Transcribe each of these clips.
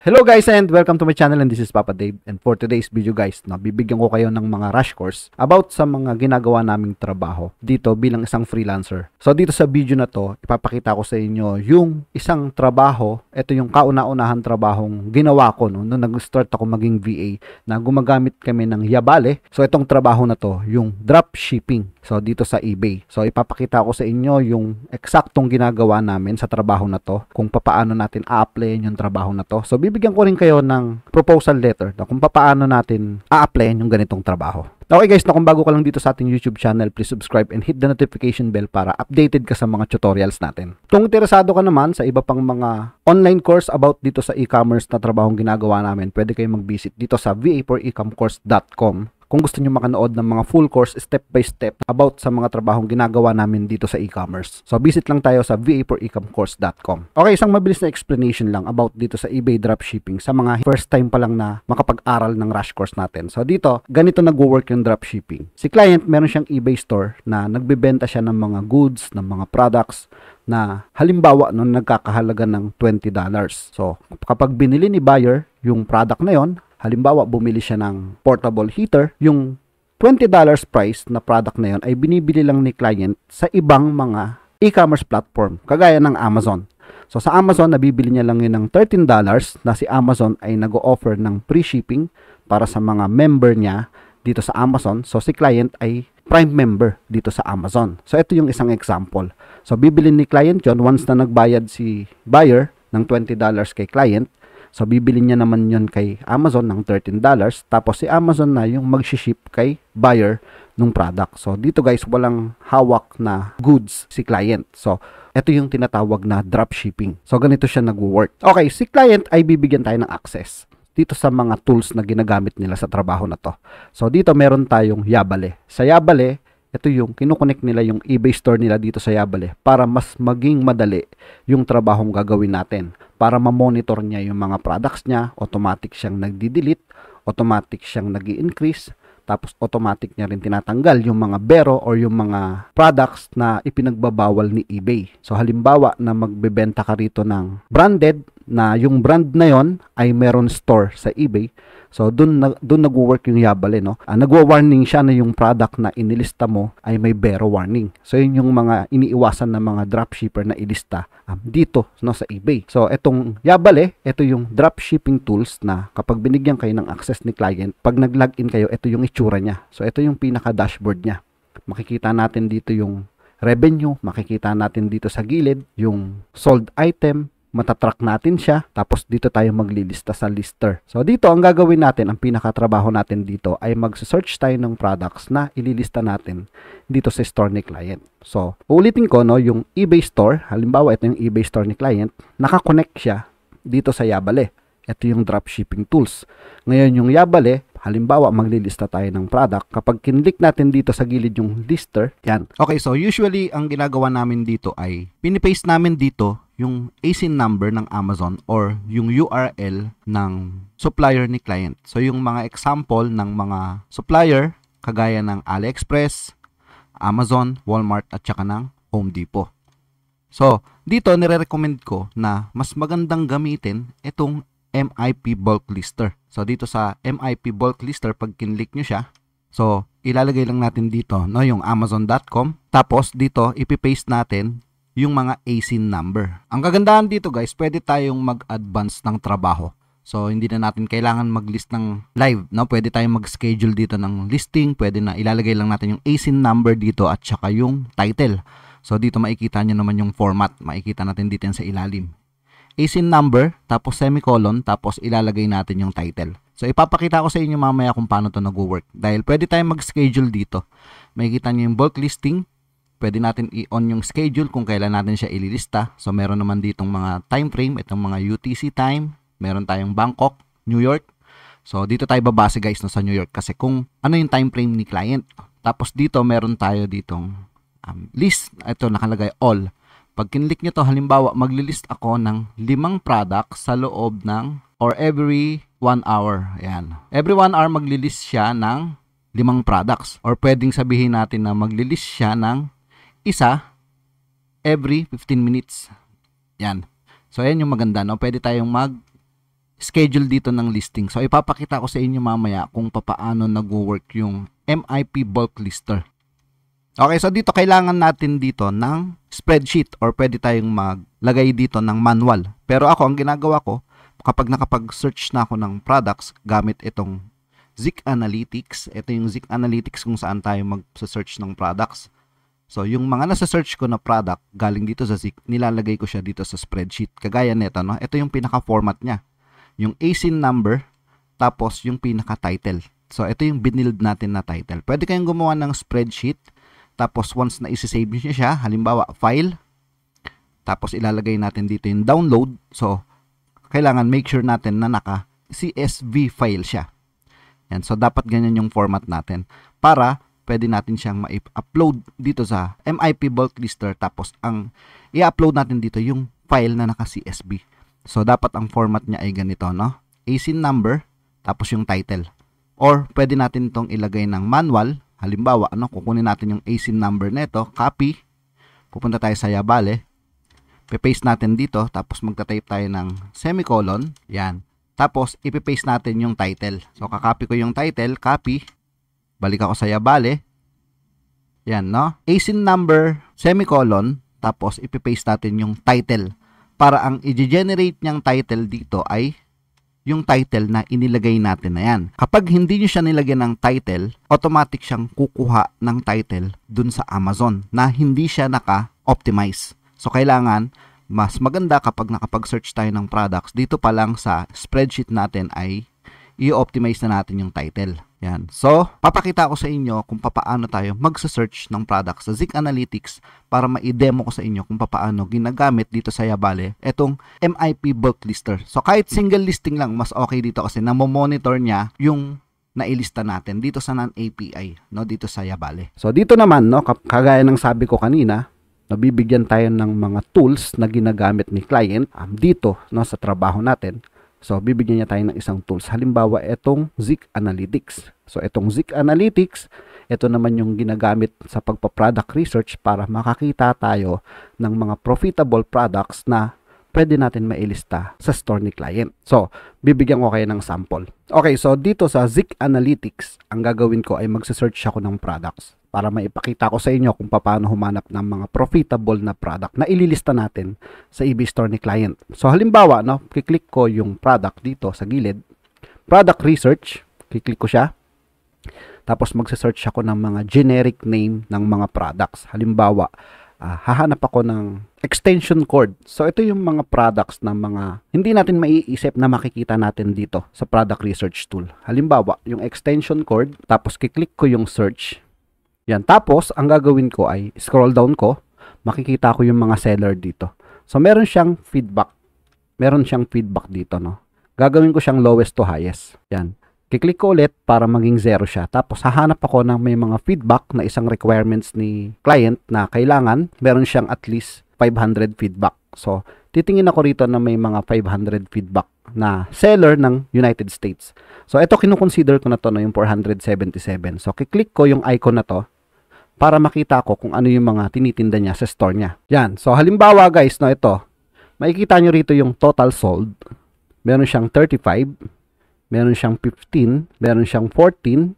Hello guys and welcome to my channel, and this is Papa Dave, and for today's video guys, bibigyan ko kayo ng mga rush course about sa mga ginagawa naming trabaho dito bilang isang freelancer. So dito sa video na to, ipapakita ko sa inyo yung isang trabaho. Ito yung kauna-unahan trabahong ginawa ko nung nag-start ako maging VA, na gumagamit kami ng Yabale. So itong trabaho na to, yung drop shipping. So dito sa eBay. So ipapakita ko sa inyo yung eksaktong ginagawa namin sa trabaho na to, kung paano natin a-applyan yung trabaho na to. So bibigyan ko rin kayo ng proposal letter na kung paano natin a-applyan yung ganitong trabaho. Okay guys, kung bago ka lang dito sa ating YouTube channel, please subscribe and hit the notification bell para updated ka sa mga tutorials natin. Kung interesado ka naman sa iba pang mga online course about dito sa e-commerce na trabahong ginagawa namin, pwede kayong mag-visit dito sa va4ecomcourse.com. Kung gusto nyo makanood ng mga full course step by step about sa mga trabahong ginagawa namin dito sa e-commerce. So visit lang tayo sa va4ecomcourse.com. Okay, isang mabilis na explanation lang about dito sa eBay dropshipping sa mga first time pa lang na makapag-aral ng rush course natin. So dito, ganito nagwo-work yung dropshipping. Si client, meron siyang eBay store na nagbebenta siya ng mga goods, ng mga products na halimbawa nung nagkakahalaga ng $20. So kapag binili ni buyer yung product na yon, halimbawa, bumili siya ng portable heater, yung $20 price na product na yon ay binibili lang ni client sa ibang mga e-commerce platform, kagaya ng Amazon. So sa Amazon, nabibili niya lang yun ng $13 na si Amazon ay nag-o-offer ng free shipping para sa mga member niya dito sa Amazon. So si client ay Prime member dito sa Amazon. So ito yung isang example. So bibili ni client yon once na nagbayad si buyer ng $20 kay client. So, bibili niya naman yun kay Amazon ng $13. Tapos, si Amazon na yung mag-ship kay buyer ng product. So, dito guys, walang hawak na goods si client. So, ito yung tinatawag na dropshipping. So, ganito siya nag-work. Okay, si client ay bibigyan tayo ng access dito sa mga tools na ginagamit nila sa trabaho na to. So, dito meron tayong Yabale. Sa Yabale, ito yung kinukonek nila yung eBay store nila dito sa Yabale para mas maging madali yung trabahong gagawin natin. Para ma-monitor niya yung mga products niya, automatic siyang nagdi-delete, automatic siyang nag-i-increase, tapos automatic niya rin tinatanggal yung mga bero or yung mga products na ipinagbabawal ni eBay. So halimbawa na magbebenta ka rito ng branded, na yung brand na yon ay meron store sa eBay. So doon nagwo-work yung Yabale, no? Nagwa-warning siya na yung product na inilista mo ay may bero warning. So yun yung mga iniiwasan ng mga dropshipper na ilista dito, no, sa eBay. So etong Yabale, ito yung dropshipping tools na kapag binigyan kayo ng access ni client, pag nag-login kayo, ito yung itsura niya. So ito yung pinaka-dashboard niya. Makikita natin dito yung revenue, makikita natin dito sa gilid yung sold item, matatrack natin siya, tapos dito tayo maglilista sa lister. So dito ang gagawin natin, ang pinakatrabaho natin dito ay mag-search tayo ng products na ililista natin dito sa store ni client. So ulitin ko, no, yung eBay store, halimbawa ito yung eBay store ni client, nakakonect siya dito sa Yabale. Ito yung dropshipping tools. Ngayon yung Yabale, halimbawa maglilista tayo ng product, kapag kinlik natin dito sa gilid yung lister, yan. Okay, so usually ang ginagawa namin dito ay pinipaste namin dito yung ASIN number ng Amazon or yung URL ng supplier ni client. So yung mga example ng mga supplier kagaya ng AliExpress, Amazon, Walmart at saka ng Home Depot. So dito nire-recommend ko na mas magandang gamitin itong MIP bulk lister. So dito sa MIP bulk lister, pag kinlik nyo siya, so ilalagay lang natin dito, no, yung amazon.com, tapos dito ipipaste natin yung mga ASIN number. Ang kagandahan dito guys, pwede tayong mag-advance ng trabaho. So hindi na natin kailangan mag-list ng live, no? Pwede tayong mag-schedule dito ng listing, pwede na ilalagay lang natin yung ASIN number dito at saka yung title. So dito makikita nyo naman yung format, makikita natin dito yan sa ilalim. ASIN number, tapos semicolon, tapos ilalagay natin yung title. So ipapakita ko sa inyo mamaya kung paano to nag-work. Dahil pwede tayong mag-schedule dito. Makikita nyo yung bulk listing, pwede natin i-on yung schedule kung kailan natin siya ililista. So meron naman ditong mga time frame, itong mga UTC time, meron tayong Bangkok, New York. So dito tayo babase guys, no, sa New York kasi kung ano yung time frame ni client. Tapos dito meron tayo ditong list, ito nakalagay all. Pag kinlik nyo to, halimbawa maglilist ako ng 5 products sa loob ng or every 1 hour. Ayan. Every 1 hour maglilist siya ng 5 products. Or pwedeng sabihin natin na maglilist siya ng isa every 15 minutes. Yan. So, ayan yung maganda, no? Pwede tayong schedule dito ng listing. So, ipapakita ko sa inyo mamaya kung paano nag-work yung MIP bulk lister. Okay, so dito kailangan natin dito ng spreadsheet or pwede tayong maglagay dito ng manual. Pero ako, ang ginagawa ko, kapag nakapag-search na ako ng products gamit itong Zik Analytics, ito yung Zik Analytics kung saan tayo mag-search ng products. So, yung mga nasa-search ko na product galing dito sa Zik, nilalagay ko siya dito sa spreadsheet. Kagaya nito, no? Ito yung pinaka-format niya. Yung ASIN number, tapos yung pinaka-title. So, ito yung binild natin na title. Pwede kayong gumawa ng spreadsheet, tapos once na isi-save niyo siya, halimbawa, file, tapos ilalagay natin dito yung download. So, kailangan make sure natin na naka-CSV file siya. Yan. So, dapat ganyan yung format natin para pwede natin siyang ma-upload dito sa MIP bulk lister, tapos ang i-upload natin dito yung file na naka-CSV. So, dapat ang format niya ay ganito, no? ASIN number, tapos yung title. Or, pwede natin itong ilagay ng manual. Halimbawa, kukunin natin yung ASIN number nito, copy, pupunta tayo sa Yabale, paste natin dito, tapos magta-type tayo ng semicolon, yan. Tapos, ipipaste natin yung title. So, kakopy ko yung title, copy, balik ako sa Yabale, yan, no? ASIN number, semicolon, tapos ipipaste natin yung title. Para ang i-generate niyang title dito ay yung title na inilagay natin na yan. Kapag hindi nyo siya nilagyan ng title, automatic siyang kukuha ng title dun sa Amazon na hindi siya naka-optimize. So, kailangan mas maganda kapag nakapag-search tayo ng products, dito pa lang sa spreadsheet natin ay i-optimize na natin yung title. Yan. So, papakita ko sa inyo kung paano tayo magsa-search ng products sa Zik Analytics para ma-demo ko sa inyo kung paano ginagamit dito sa Yabale itong MIP bulk lister. So, kahit single listing lang, mas okay dito kasi namomonitor niya yung nailista natin dito sa non-API, no, dito sa Yabale. So, dito naman, no, kagaya ng sabi ko kanina, nabibigyan tayo ng mga tools na ginagamit ni client dito, no, sa trabaho natin. So, bibigyan niya tayo ng isang tools. Halimbawa, itong Zik Analytics. So, itong Zik Analytics, ito naman yung ginagamit sa pagpa-product research para makakita tayo ng mga profitable products na pwede natin mailista sa store ni client. So, bibigyan ko kayo ng sample. Okay, so dito sa Zik Analytics, ang gagawin ko ay magsa-search ako ng products para maipakita ko sa inyo kung paano humanap ng mga profitable na product na ililista natin sa eBay store ni client. So, halimbawa, no, kiklik ko yung product dito sa gilid. Product research, kiklik ko siya. Tapos, magsa-search ako ng mga generic name ng mga products. Halimbawa, hahanap ako ng extension cord. So, ito yung mga products na mga hindi natin maiisip na makikita natin dito sa product research tool. Halimbawa, yung extension cord, tapos kiklik ko yung search. Yan. Tapos, ang gagawin ko ay scroll down ko, makikita ko yung mga seller dito. So, meron siyang feedback. Meron siyang feedback dito, no? Gagawin ko siyang lowest to highest. Yan. Kiklik ko ulit para maging 0 siya. Tapos, hahanap ako ng may mga feedback na isang requirements ni client na kailangan meron siyang at least 500 feedback. So, titingin ako rito na may mga 500 feedback na seller ng United States. So, ito kinukonsider ko na to, no, yung 477. So, kiklik ko yung icon na to para makita ko kung ano yung mga tinitinda niya sa store niya. Yan. So, halimbawa guys, no, ito. Makikita nyo rito yung total sold. Meron siyang 35. Meron siyang 15. Meron siyang 14.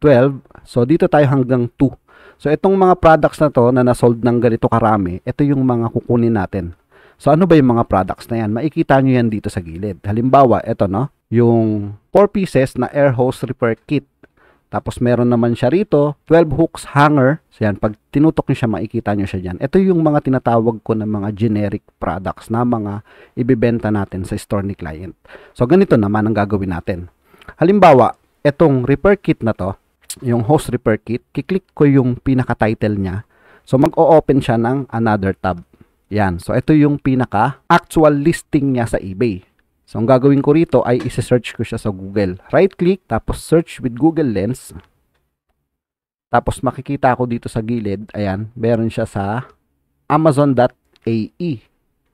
12. So, dito tayo hanggang 2. So, itong mga products na to na nasold ng ganito karami, ito yung mga kukunin natin. So, ano ba yung mga products na yan? Makikita nyo yan dito sa gilid. Halimbawa, ito, no, yung 4 pieces na air hose repair kit. Tapos meron naman siya rito, 12 hooks hanger. So yan, pag tinutok nyo siya, makikita nyo siya dyan. Ito yung mga tinatawag ko na mga generic products na mga ibibenta natin sa store ni client. So ganito naman ang gagawin natin. Halimbawa, itong repair kit na to, yung hose repair kit, kiklik ko yung pinaka-title niya. So mag-o-open siya ng another tab. Yan, so ito yung pinaka-actual listing niya sa eBay. So, ang gagawin ko rito ay isi-search ko siya sa Google. Right-click, tapos search with Google Lens. Tapos, makikita ko dito sa gilid, ayan, meron siya sa Amazon.ae.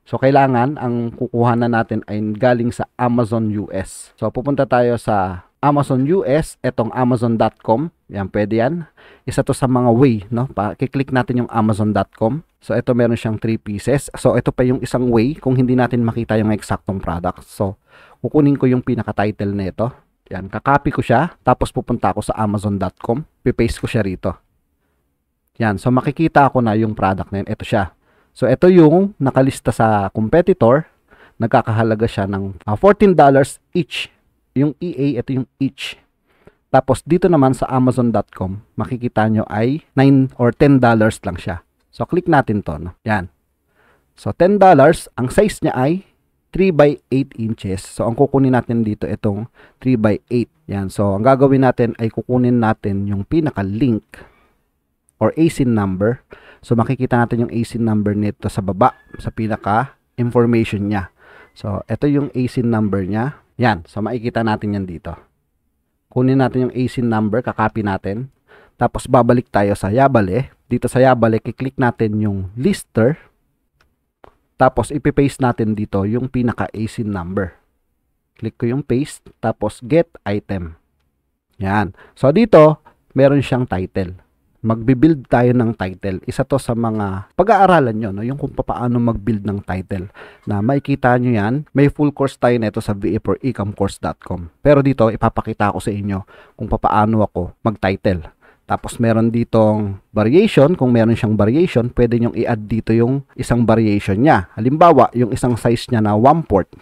So, kailangan, ang kukuha na natin ay galing sa Amazon US. So, pupunta tayo sa Amazon US, etong Amazon.com. Yan, pwede yan. Isa to sa mga way, no? Kiklik natin yung Amazon.com. So, ito meron siyang 3 pieces. So, ito pa yung isang way kung hindi natin makita yung eksaktong product. So, kukunin ko yung pinaka-title na ito. Yan, kakopy ko siya, tapos pupunta ako sa amazon.com, pipaste ko siya rito. Yan, so makikita ko na yung product na yun. Ito siya. So, ito yung nakalista sa competitor. Nagkakahalaga siya ng $14 each. Yung EA, ito yung each. Tapos, dito naman sa amazon.com, makikita nyo ay $9 or $10 lang siya. So, click natin to. No? Yan. So, $10, ang size niya ay 3 by 8 inches. So, ang kukunin natin dito, itong 3 by 8. Yan. So, ang gagawin natin ay kukunin natin yung pinaka-link or ASIN number. So, makikita natin yung ASIN number nito sa baba, sa pinaka-information niya. So, ito yung ASIN number niya. Yan. So, makikita natin yan dito. Kunin natin yung ASIN number, kakopy natin. Tapos, babalik tayo sa Yabale. Dito sa Yabale, kiklik natin yung lister. Tapos, ipipaste natin dito yung pinaka-ASIN number. Click ko yung paste. Tapos, get item. Yan. So, dito, meron siyang title. Magbi-build tayo ng title. Isa to sa mga pag-aaralan nyo, no? Yung kung paano mag-build ng title. Na makikita nyo yan. May full course tayo nito sa va4ecomcourse.com. Pero dito, ipapakita ko sa inyo kung paano ako mag-title. Tapos meron ditong variation. Kung meron siyang variation, pwede nyong i-add dito yung isang variation niya. Halimbawa, yung isang size niya na 1/4.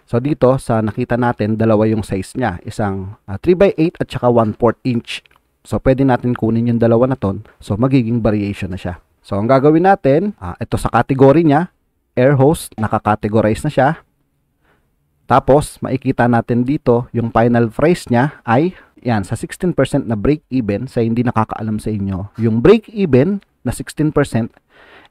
So dito, sa nakita natin, dalawa yung size niya. Isang 3 by 8 at saka 1/4 inch. So pwede natin kunin yung dalawa na ton. So magiging variation na siya. So ang gagawin natin, ito sa category niya, air hose, nakakategorize na siya. Tapos, makikita natin dito, yung final price niya ay yan, sa 16% na break-even, sa hindi nakakaalam sa inyo, yung break-even na 16%,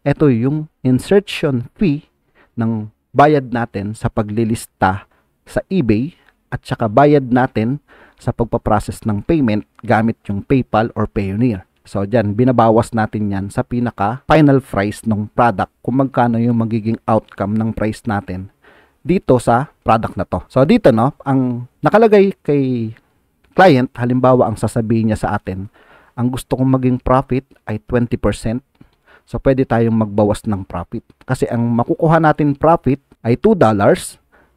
ito yung insertion fee ng bayad natin sa paglilista sa eBay at saka bayad natin sa pagpaprocess ng payment gamit yung PayPal or Payoneer. So, dyan, binabawas natin yan sa pinaka-final price ng product kung magkano yung magiging outcome ng price natin dito sa product na to. So, dito, no, ang nakalagay kay client, halimbawa, ang sasabihin niya sa atin, ang gusto kong maging profit ay 20%. So, pwede tayong magbawas ng profit. Kasi ang makukuha natin profit ay $2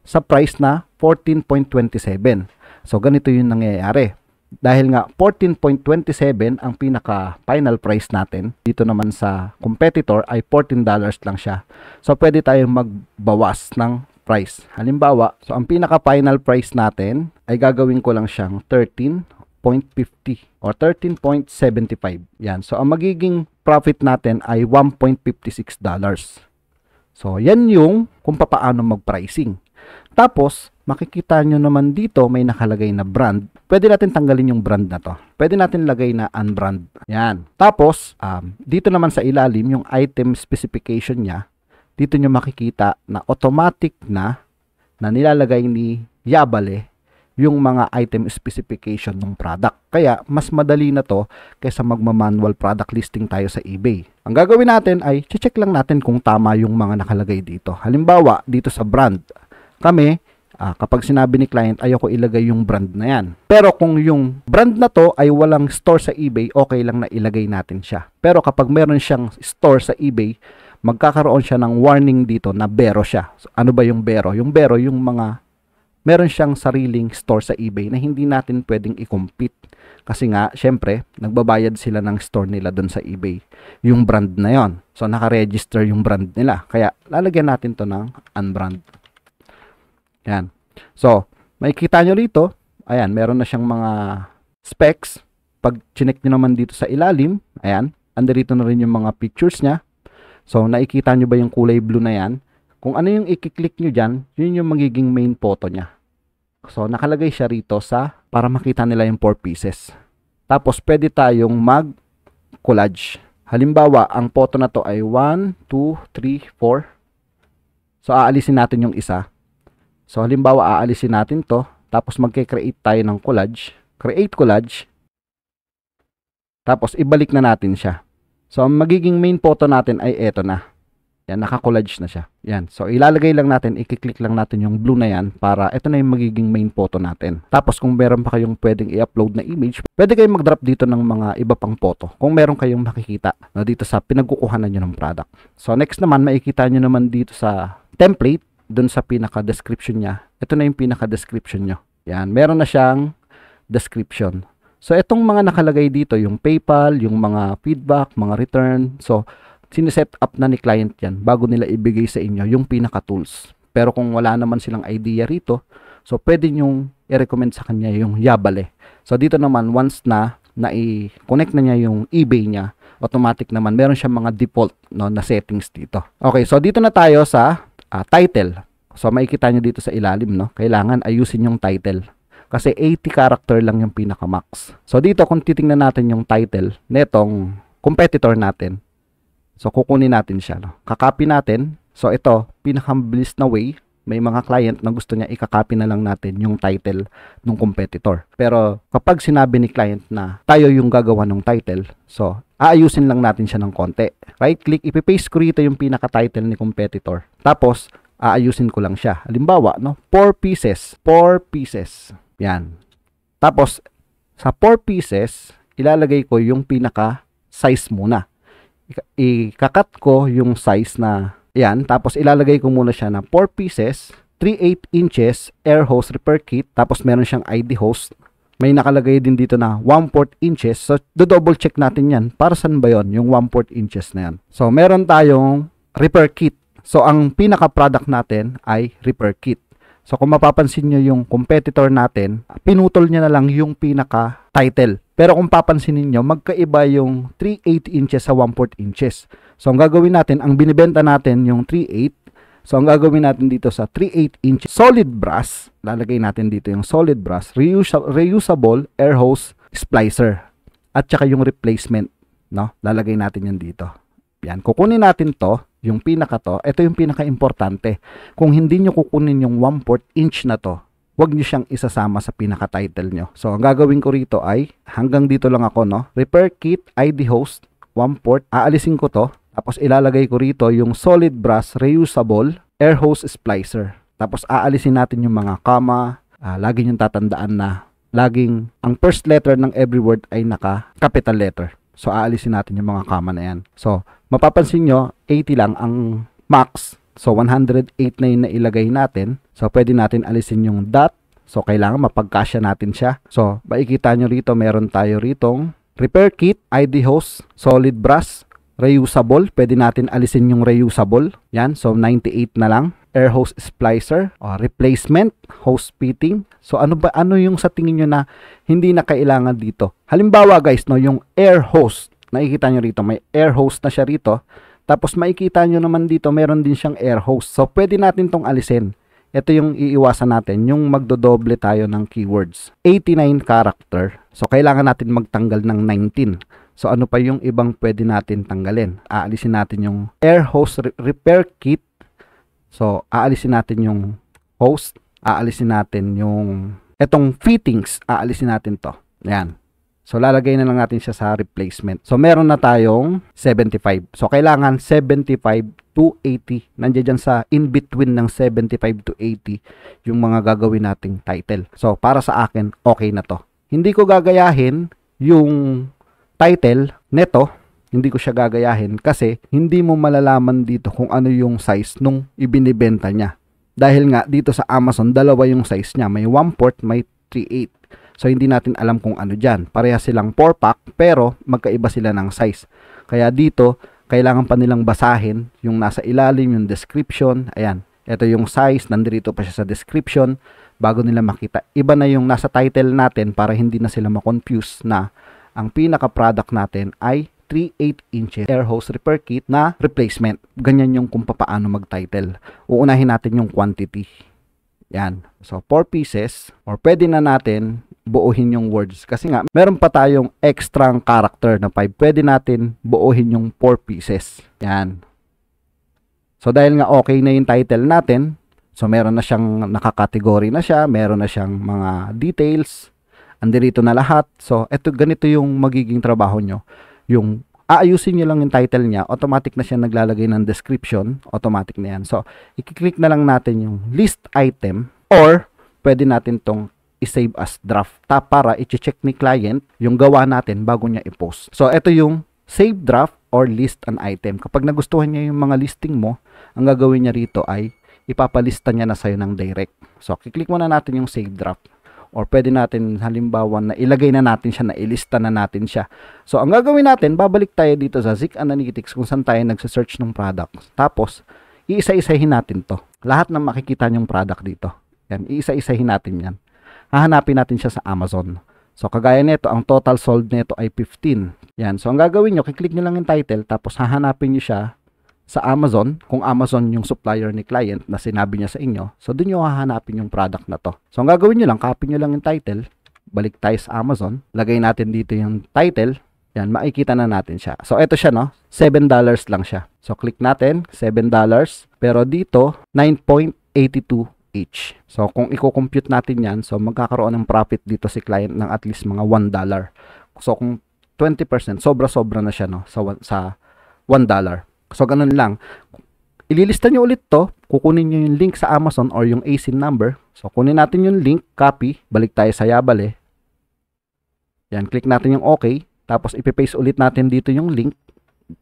sa price na 14.27. So, ganito yung nangyayari. Dahil nga 14.27 ang pinaka-final price natin, dito naman sa competitor ay $14 lang siya. So, pwede tayong magbawas ng price. Halimbawa, so ang pinaka-final price natin ay gagawin ko lang siyang 13.50 or 13.75. Yan. So, ang magiging profit natin ay $1.56. So, yan yung kung paano mag-pricing. Tapos, makikita nyo naman dito may nakalagay na brand. Pwede natin tanggalin yung brand na to. Pwede natin lagay na unbrand. Yan. Tapos, dito naman sa ilalim, yung item specification niya, dito nyo makikita na automatic na nilalagay ni Yabale yung mga item specification ng product. Kaya, mas madali na to kaysa magma-manual product listing tayo sa eBay. Ang gagawin natin ay, check lang natin kung tama yung mga nakalagay dito. Halimbawa, dito sa brand, kami, kapag sinabi ni client, ayoko ilagay yung brand na yan. Pero kung yung brand na to ay walang store sa eBay, okay lang na ilagay natin siya. Pero kapag meron siyang store sa eBay, magkakaroon siya ng warning dito na bero siya. So, ano ba yung bero? Yung bero, yung mga meron siyang sariling store sa eBay na hindi natin pwedeng i-compete. Kasi nga, syempre, nagbabayad sila ng store nila doon sa eBay. Yung brand na yon. So, naka-register yung brand nila. Kaya, lalagyan natin to ng unbrand. Yan. So, makikita nyo rito, ayan, meron na siyang mga specs. Pag chinek nyo naman dito sa ilalim, ayan, andito na rin yung mga pictures niya. So, nakikita nyo ba yung kulay blue na yan? Kung ano yung i-click nyo dyan, yun yung magiging main photo niya. So, nakalagay siya rito para makita nila yung 4 pieces. Tapos, pwede tayong mag-collage. Halimbawa, ang photo na to ay 1, 2, 3, 4. So, aalisin natin yung isa. So, halimbawa, aalisin natin to. Tapos, magke-create tayo ng collage. Create collage. Tapos, ibalik na natin siya. So, ang magiging main photo natin ay eto na. Yan, naka-collage na siya. Yan. So, ilalagay lang natin, i-click lang natin yung blue na yan para ito na yung magiging main photo natin. Tapos, kung meron pa kayong pwedeng i-upload na image, pwede kayong mag-drop dito ng mga iba pang photo. Kung meron kayong makikita dito sa pinagkukuhanan nyo ng product. So, next naman, makikita nyo naman dito sa template. dun sa pinaka-description niya. Ito na yung pinaka-description nyo. Yan, meron na siyang description. So, itong mga nakalagay dito, yung PayPal, yung mga feedback, mga return. So, siniset up na ni client yan bago nila ibigay sa inyo yung pinaka-tools. Pero kung wala naman silang idea rito, so, pwede nyong i-recommend sa kanya yung Yabale. So, dito naman, once na i-connect na niya yung eBay niya, automatic naman, meron siyang mga default na settings dito. Okay, so dito na tayo sa title. So, makikita nyo dito sa ilalim, no? Kailangan ayusin yung title. Kasi 80 character lang yung pinaka-max. So, dito kung titingnan natin yung title netong competitor natin. So, kukunin natin siya. No? Kakopy natin. So, ito, pinaka-bilis na way. May mga client na gusto niya ikakopy na lang natin yung title ng competitor. Pero, kapag sinabi ni client na tayo yung gagawa ng title, so, aayusin lang natin siya ng konti. Right-click, ipipaste ko rito yung pinaka-title ni competitor. Tapos, aayusin ko lang siya. Halimbawa, no? 4 pieces. 4 pieces. Yan. Tapos, sa 4 pieces, ilalagay ko yung pinaka-size muna. Ikakat ko yung size na, yan. Tapos, ilalagay ko muna siya na 4 pieces, 3/8 inches, air hose repair kit. Tapos, meron siyang ID host. May nakalagay din dito na 1/4 inches. So, do-double check natin yan. Para saan ba yon yung 1/4 inches na yan? So, meron tayong repair kit. So, ang pinaka-product natin ay repair kit. So, kung mapapansin nyo yung competitor natin, pinutol niya na lang yung pinaka-title. Pero kung papansin niyo magkaiba yung 3/8 inches sa 1/4 inches. So, ang gagawin natin, ang binibenta natin yung 3/8. So, ang gagawin natin dito sa 3/8 inches solid brass, lalagay natin dito yung solid brass, reusable air hose splicer. At saka yung replacement, no? Lalagay natin yan dito. Yan, kukunin natin to, yung pinaka to, ito yung pinaka-importante. Kung hindi nyo kukunin yung 1/4 inch na to, wag nyo siyang isasama sa pinaka-title nyo. So, ang gagawin ko rito ay, hanggang dito lang ako, no? Repair kit, ID host, 1/4, aalisin ko to, tapos ilalagay ko rito yung solid brass, reusable, air hose splicer. Tapos aalisin natin yung mga comma, lagi nyo tatandaan na, laging, ang first letter ng every word ay naka-capital letter. So, aalisin natin yung mga comma na yan. So, mapapansin nyo, 80 lang ang max. So, 108 na yung nailagay natin. So, pwede natin alisin yung dot. So, kailangan mapagkasya natin siya. So, makikita nyo rito, meron tayo ritong repair kit, ID host, solid brass, reusable. Pwede natin alisin yung reusable. Yan. So, 98 na lang. Air hose splicer, replacement, hose fitting. So, ano yung sa tingin nyo na hindi na kailangan dito? Halimbawa, guys, no, yung air hose. Nakikita nyo rito, may air hose na siya rito. Tapos, makikita nyo naman dito, meron din siyang air hose. So, pwede natin tong alisin. Ito yung iiwasan natin, yung magdodoble tayo ng keywords. 89 character. So, kailangan natin magtanggal ng 19. So, ano pa yung ibang pwede natin tanggalin? Aalisin natin yung air hose repair kit. So, aalisin natin yung host. Aalisin natin yung etong fittings. Aalisin natin to. Ayan. So, lalagay na lang natin siya sa replacement. So, meron na tayong 75. So, kailangan 75 to 80. Nandiyan dyan sa in-between ng 75 to 80 yung mga gagawin nating title. So, para sa akin, okay na to. Hindi ko gagayahin yung title neto. Hindi ko siya gagayahin kasi hindi mo malalaman dito kung ano yung size nung ibinibenta niya. Dahil nga, dito sa Amazon, dalawa yung size niya. May 1/4, may 3/8. So, hindi natin alam kung ano dyan. Pareha silang 4-pack, pero magkaiba sila ng size. Kaya dito, kailangan pa nilang basahin yung nasa ilalim, yung description. Ayan, ito yung size, nandito pa siya sa description bago nila makita. Iba na yung nasa title natin para hindi na sila ma-confuse na ang pinaka-product natin ay 3/8 inches air hose repair kit na replacement. Ganyan yung kung paano mag-title. Uunahin natin yung quantity. Yan. So, 4 pieces or pwede na natin buuhin yung words. Kasi nga, meron pa tayong extra character na 5. Pwede natin buuhin yung 4 pieces. Yan. So, dahil nga okay na yung title natin, so meron na siyang nakakategory na siya, meron na siyang mga details, andirito na lahat. So, ganito yung magiging trabaho nyo. Yung aayusin nyo lang yung title niya, automatic na siya naglalagay ng description, automatic na yan. So, i-click na lang natin yung list item or pwede natin tong i-save as draft para i-check ni client yung gawa natin bago niya i-post. So, ito yung save draft or list an item. Kapag nagustuhan niya yung mga listing mo, ang gagawin niya rito ay ipapalista niya na sa'yo ng direct. So, kiklik muna natin yung save draft. Or pwede natin halimbawa na ilagay na natin siya, na ilista na natin siya. So, ang gagawin natin, babalik tayo dito sa Zik Analytics kung saan tayo nagse-search ng product. Tapos, iisa-isahin natin to. Lahat ng makikita nyong product dito. Yan, iisa-isahin natin yan. Hahanapin natin siya sa Amazon. So, kagaya nito, ang total sold nito ay 15. Yan. So, ang gagawin nyo, kiklik nyo lang yung title, tapos hahanapin nyo siya sa Amazon, kung Amazon yung supplier ni client na sinabi niya sa inyo. So, dun nyo hahanapin yung product na to. So, ang gagawin nyo lang, copy nyo lang yung title, balik tayo sa Amazon, lagay natin dito yung title, yan, makikita na natin siya. So, eto siya, no? $7 lang siya. So, click natin, $7, pero dito, 9.82 each. So, kung i-compute natin yan, so, magkakaroon ng profit dito si client ng at least mga $1. So, kung 20%, sobra-sobra na siya, no? Sa $1. So, ganun lang. Ililista nyo ulit to. Kukunin nyo yung link sa Amazon or yung ASIN number. So, kunin natin yung link, copy. Balik tayo sa Yabale. Yan, click natin yung OK. Tapos, ipipaste ulit natin dito yung link.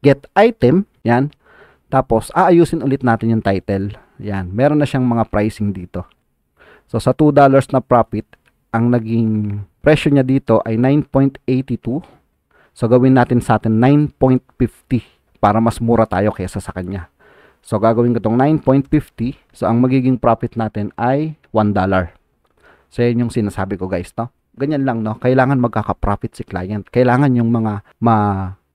Get item. Yan. Tapos, aayusin ulit natin yung title. Yan. Meron na siyang mga pricing dito. So, sa $2 na profit, ang naging presyo niya dito ay 9.82. So, gawin natin sa atin 9.50. Para mas mura tayo kaysa sa kanya. So, gagawin ko itong 9.50. So, ang magiging profit natin ay $1. So, yan yung sinasabi ko guys, no? Ganyan lang, no? Kailangan magkaka-profit si client. Kailangan yung mga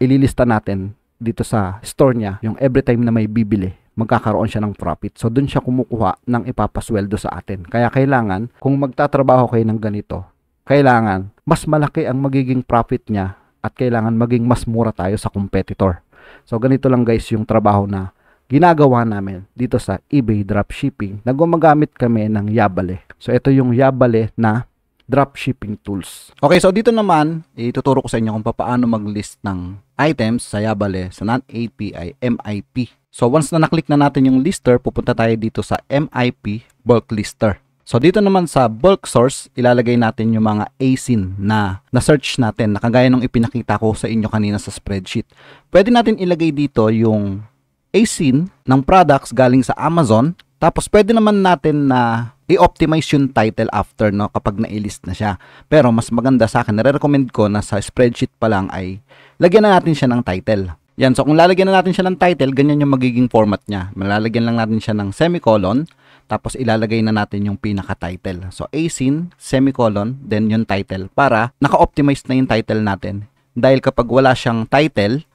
ililista natin dito sa store niya, yung every time na may bibili, magkakaroon siya ng profit. So, dun siya kumukuha ng ipapasweldo sa atin. Kaya kailangan, kung magtatrabaho kayo ng ganito, kailangan, mas malaki ang magiging profit niya at kailangan maging mas mura tayo sa competitor. So, ganito lang guys yung trabaho na ginagawa namin dito sa eBay Dropshipping na gumagamit kami ng Yabale. So, ito yung Yabale na dropshipping tools. Okay, so dito naman, ituturo ko sa inyo kung paano mag-list ng items sa Yabale sa non-API MIP. So, once na naklik na natin yung lister, pupunta tayo dito sa MIP bulk lister. So, dito naman sa bulk source, ilalagay natin yung mga ASIN na na-search natin, na kagaya nung ipinakita ko sa inyo kanina sa spreadsheet. Pwede natin ilagay dito yung ASIN ng products galing sa Amazon. Tapos, pwede naman natin na i-optimize yung title after, no, kapag na-list na siya. Pero, mas maganda sa akin, nare-recommend ko na sa spreadsheet pa lang ay lagyan na natin siya ng title. Yan, so kung lalagyan na natin siya ng title, ganyan yung magiging format niya. Malalagyan lang natin siya ng semicolon. Tapos ilalagay na natin yung pinaka-title. So, ASIN, semicolon, then yung title. Para naka-optimize na yung title natin. Dahil kapag wala siyang title,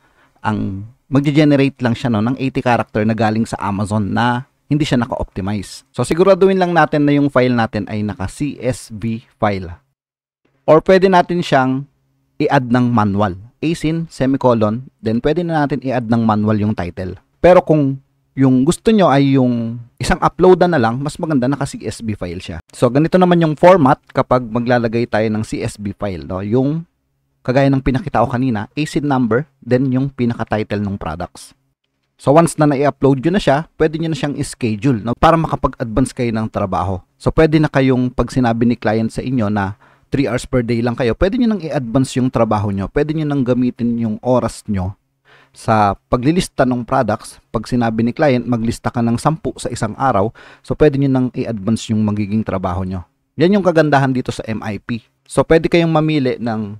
ang magge-generate lang siya, no, ng 80 character na galing sa Amazon na hindi siya naka-optimize. So, siguraduhin lang natin na yung file natin ay naka-CSV file. Or pwede natin siyang i-add ng manual. ASIN, semicolon, then pwede na natin i-add ng manual yung title. Pero kung yung gusto nyo ay yung isang upload na lang, mas maganda naka-CSV file siya. So, ganito naman yung format kapag maglalagay tayo ng CSV file. No? Yung, kagaya ng pinakita ko kanina, ASIN number, then yung pinaka-title ng products. So, once na na-i-upload nyo na siya, pwede nyo na siyang schedule, no? Para makapag-advance kayo ng trabaho. So, pwede na kayong, pag sinabi ni client sa inyo na 3 hours per day lang kayo, pwede nyo nang i-advance yung trabaho nyo. Pwede nyo nang gamitin yung oras nyo sa paglilista ng products. Pag sinabi ni client, maglista ka ng 10 sa isang araw, so pwede nyo nang i-advance yung magiging trabaho nyo. Yan yung kagandahan dito sa MIP. So, pwede kayong mamili ng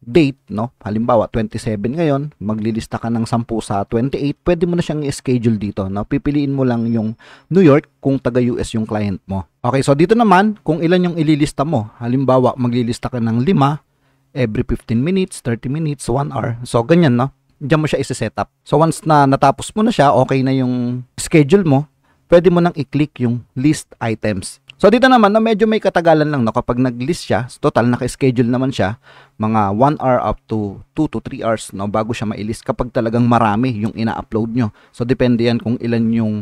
date, no? Halimbawa, 27 ngayon, maglilista ka ng 10 sa 28, pwede mo na siyang i-schedule dito, no? Pipiliin mo lang yung New York kung taga-US yung client mo. Okay, so dito naman, kung ilan yung ililista mo. Halimbawa, maglilista ka ng 5 every 15 minutes, 30 minutes, 1 hour. So, ganyan, no? Diyan mo siya isi-setup. So, once na natapos mo na siya, okay na yung schedule mo, pwede mo nang i-click yung list items. So, dito naman, na medyo may katagalan lang, no? Kapag nag-list siya, total, naka-schedule naman siya, mga 1 hour up to 2 to 3 hours, no? Bago siya ma-list kapag talagang marami yung ina-upload nyo. So, depende yan kung ilan yung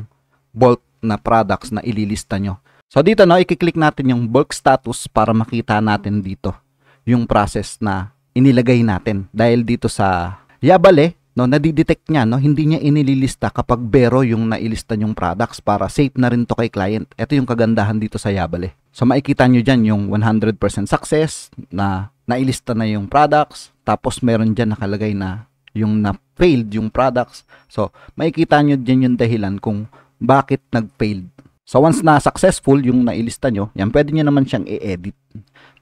bulk na products na ililista nyo. So, dito, no, i-click natin yung bulk status para makita natin dito yung process na inilagay natin. Dahil dito sa Yabale, no, nadidetect niya, no, hindi niya inililista kapag bero yung nailista yung products para safe na rin to kay client. Ito yung kagandahan dito sa Yabale. So, makikita nyo dyan yung 100% success na nailista na yung products. Tapos, meron dyan nakalagay na yung na-failed yung products. So, makikita nyo dyan yung dahilan kung bakit nag-failed. So once na successful yung nailista nyo, yan, pwede nyo naman siyang i-edit.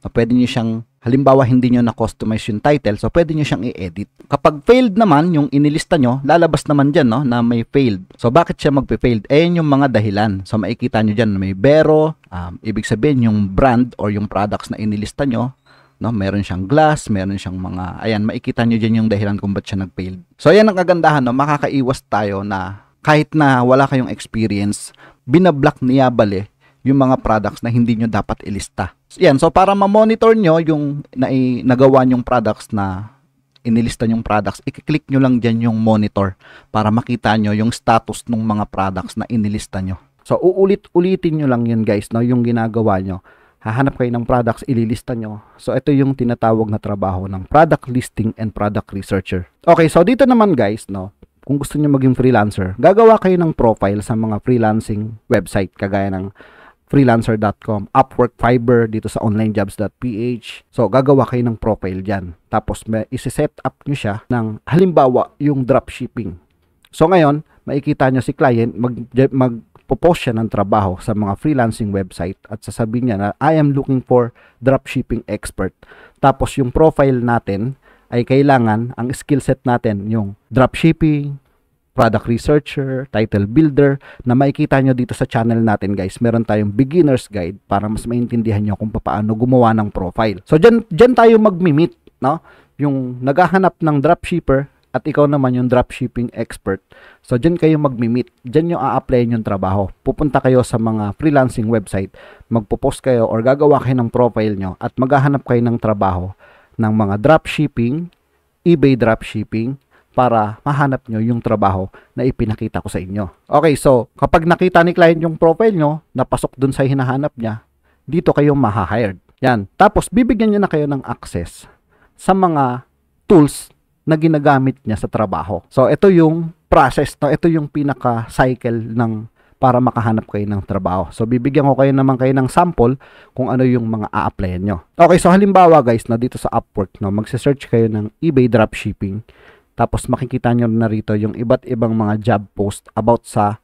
So, pwede nyo siyang, halimbawa hindi nyo na-customize yung title, so pwede nyo siyang i-edit. Kapag failed naman yung inilista nyo, lalabas naman dyan, no, na may failed. So bakit siya magpe-failed? Ayan yung mga dahilan. So makikita nyo dyan, may Vero, ibig sabihin yung brand or yung products na inilista nyo, no, meron siyang glass, meron siyang mga, ayan, makikita nyo dyan yung dahilan kung ba't siya nag-failed. So ayan ang kagandahan, no, makakaiwas tayo na kahit na wala kayong experience, binablock ni Yabale yung mga products na hindi nyo dapat ilista. Yan, so para ma-monitor nyo yung nagawa nyong products na inilista nyong products, i-click nyo lang dyan yung monitor para makita nyo yung status ng mga products na inilista nyo. So uulit-ulitin nyo lang yun guys, no, yung ginagawa nyo. Hahanap kayo ng products, ililista nyo. So ito yung tinatawag na trabaho ng product listing and product researcher. Okay, so dito naman guys, no, kung gusto niyo maging freelancer, gagawa kayo ng profile sa mga freelancing website kagaya ng freelancer.com, Upwork, Fiverr, dito sa onlinejobs.ph. So, gagawa kayo ng profile dyan. Tapos, isi-set up nyo siya ng, halimbawa, yung dropshipping. So, ngayon, makikita nyo si client, magpo-post siya ng trabaho sa mga freelancing website at sasabihin niya na, I am looking for dropshipping expert. Tapos, yung profile natin, ay kailangan, ang skill set natin, yung dropshipping, product researcher, title builder, na makikita nyo dito sa channel natin guys. Meron tayong beginner's guide para mas maintindihan nyo kung paano gumawa ng profile. So, dyan tayo mag-meet, no? Yung naghahanap ng dropshipper at ikaw naman yung dropshipping expert. So, dyan kayo mag-meet. Dyan nyo a-applyin yung trabaho. Pupunta kayo sa mga freelancing website, magpo-post kayo or gagawa kayo ng profile nyo at maghahanap kayo ng trabaho ng mga dropshipping, eBay dropshipping, para mahanap nyo yung trabaho na ipinakita ko sa inyo. Okay, so kapag nakita ni client yung profile nyo, napasok dun sa hinahanap niya, dito kayo maha-hired. Yan. Tapos bibigyan nyo na kayo ng access sa mga tools na ginagamit niya sa trabaho. So ito yung process, no? Ito yung pinaka-cycle ng para makahanap kayo ng trabaho. So, bibigyan ko kayo naman kayo ng sample kung ano yung mga a-applyan nyo. Okay, so halimbawa guys, na dito sa Upwork, no, magse-search kayo ng eBay dropshipping. Tapos, makikita nyo na rito yung iba't ibang mga job post about sa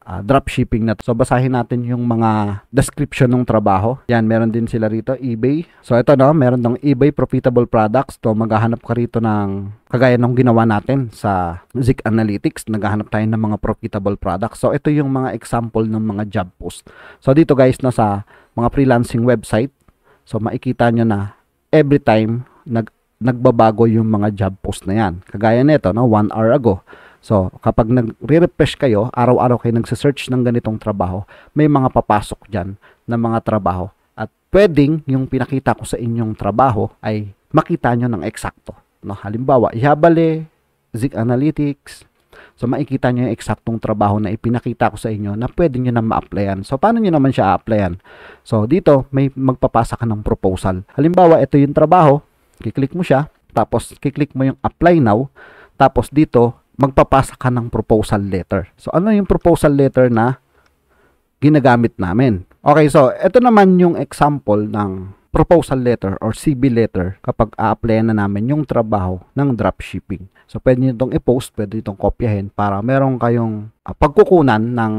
dropshipping na to. So, basahin natin yung mga description ng trabaho. Yan, meron din sila rito, eBay. So, ito no, meron ng eBay profitable products. To, maghahanap ka rito ng kagaya ng ginawa natin sa Zik Analytics. Naghahanap tayo ng mga profitable products. So, ito yung mga example ng mga job post. So, dito guys, no, sa mga freelancing website, so, makikita nyo na every time nagbabago yung mga job post na yan. Kagaya nito, no, 1 hour ago. So, kapag nag-refresh kayo, araw-araw kayo nagse-search ng ganitong trabaho, may mga papasok dyan na mga trabaho. At pwedeng yung pinakita ko sa inyong trabaho ay makita nyo ng eksakto. No? Halimbawa, Yabale, Zik Analytics. So, makikita nyo yung eksaktong trabaho na ipinakita ko sa inyo na pwede nyo na ma-applyan. So, paano nyo naman siya a-applyan? So, dito, may magpapasa ka ng proposal. Halimbawa, ito yung trabaho, kiklik mo siya, tapos kiklik mo yung apply now, tapos dito, magpapasa ka ng proposal letter. So, ano yung proposal letter na ginagamit namin? Okay, so, ito naman yung example ng proposal letter or CB letter kapag a-applyan na namin yung trabaho ng dropshipping. So, pwede nyo itong i-post, pwede itong kopyahin para meron kayong pagkukunan ng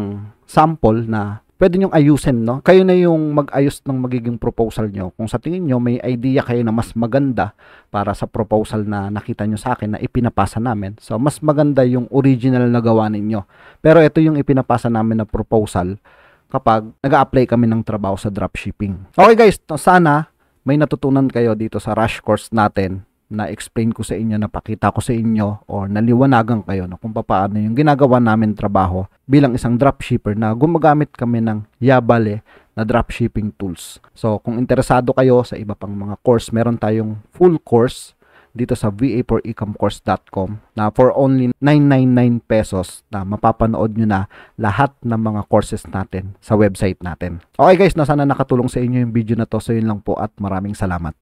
sample na pwede nyong ayusin, no? Kayo na yung mag-ayos ng magiging proposal nyo. Kung sa tingin nyo, may idea kayo na mas maganda para sa proposal na nakita nyo sa akin na ipinapasa namin. So, mas maganda yung original na gawa ninyo. Pero ito yung ipinapasa namin na proposal kapag nag-a-apply kami ng trabaho sa dropshipping. Okay guys, sana may natutunan kayo dito sa Rush Course natin na explain ko sa inyo, napakita ko sa inyo or naliwanagan kayo na kung paano yung ginagawa namin trabaho bilang isang dropshipper na gumagamit kami ng Yabale na dropshipping tools. So, kung interesado kayo sa iba pang mga course, meron tayong full course dito sa va4ecomcourse.com na for only 999 pesos na mapapanood nyo na lahat ng mga courses natin sa website natin. Okay guys, sana nakatulong sa inyo yung video na to. So, yun lang po at maraming salamat.